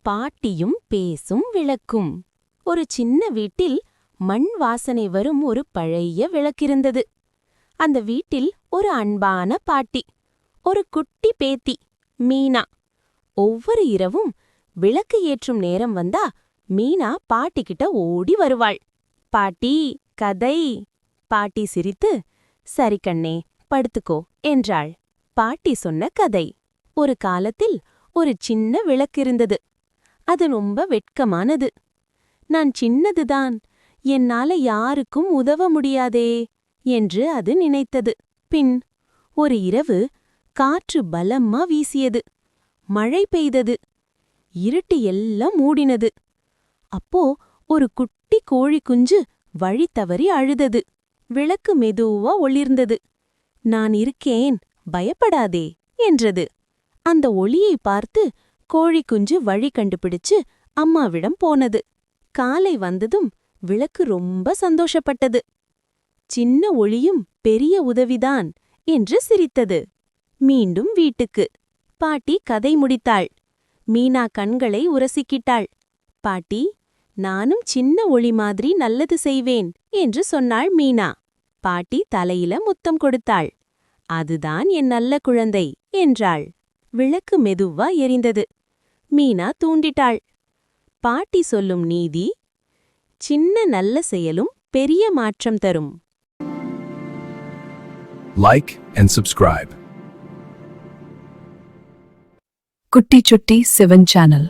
பாட்டியும் பேசும் விளக்கும். ஒரு சின்ன வீட்டில் மண் வாசனை வரும் ஒரு பழைய விளக்கிருந்தது. அந்த வீட்டில் ஒரு அன்பான பாட்டி, ஒரு குட்டி பேத்தி மீனா. ஒவ்வொரு இரவும் விளக்கு ஏற்றும் நேரம் வந்தா மீனா பாட்டிக்கிட்ட ஓடி வருவாள். பாட்டி, கதை. பாட்டி சிரித்து, சரி கண்ணே, படுத்துக்கோ என்றாள். பாட்டி சொன்ன கதை. ஒரு காலத்தில் ஒரு சின்ன விளக்கிருந்தது. அது ரொம்ப வெட்கமானது. நான் சின்னதுதான், என்னால யாருக்கும் உதவ முடியாதே என்று அது நினைத்தது. பின் ஒரு இரவு காற்று பலமா வீசியது. மழை பெய்தது. இருட்டு எல்லாம் மூடினது. அப்போ ஒரு குட்டி கோழி குஞ்சு வழி தவறி அழுதது. விளக்கு மெதுவா ஒளிர்ந்தது. நான் இருக்கேன், பயப்படாதே என்றது. அந்த ஒளியை பார்த்து கோழி குஞ்சு வழி கண்டுபிடிச்சு அம்மாவிடம் போனது. காலை வந்ததும் விளக்கு ரொம்ப சந்தோஷப்பட்டது. சின்ன ஒளியும் பெரிய உதவிதான் என்று சிரித்தது. மீண்டும் வீட்டுக்கு. பாட்டி கதை முடித்தாள். மீனா கண்களை உரசிக்கிட்டாள். பாட்டி, நானும் சின்ன ஒளி மாதிரி நல்லது செய்வேன் என்று சொன்னாள் மீனா. பாட்டி தலையில முத்தம் கொடுத்தாள். அதுதான் என் நல்ல குழந்தை என்றாள். விளக்கு மெதுவா எரிந்தது. மீனா தூண்டிட்டாள். பாட்டி சொல்லும் நீதி, சின்ன நல்ல செயலும் பெரிய மாற்றம் தரும். Like and subscribe. Kutti Chutti Sivan Channel.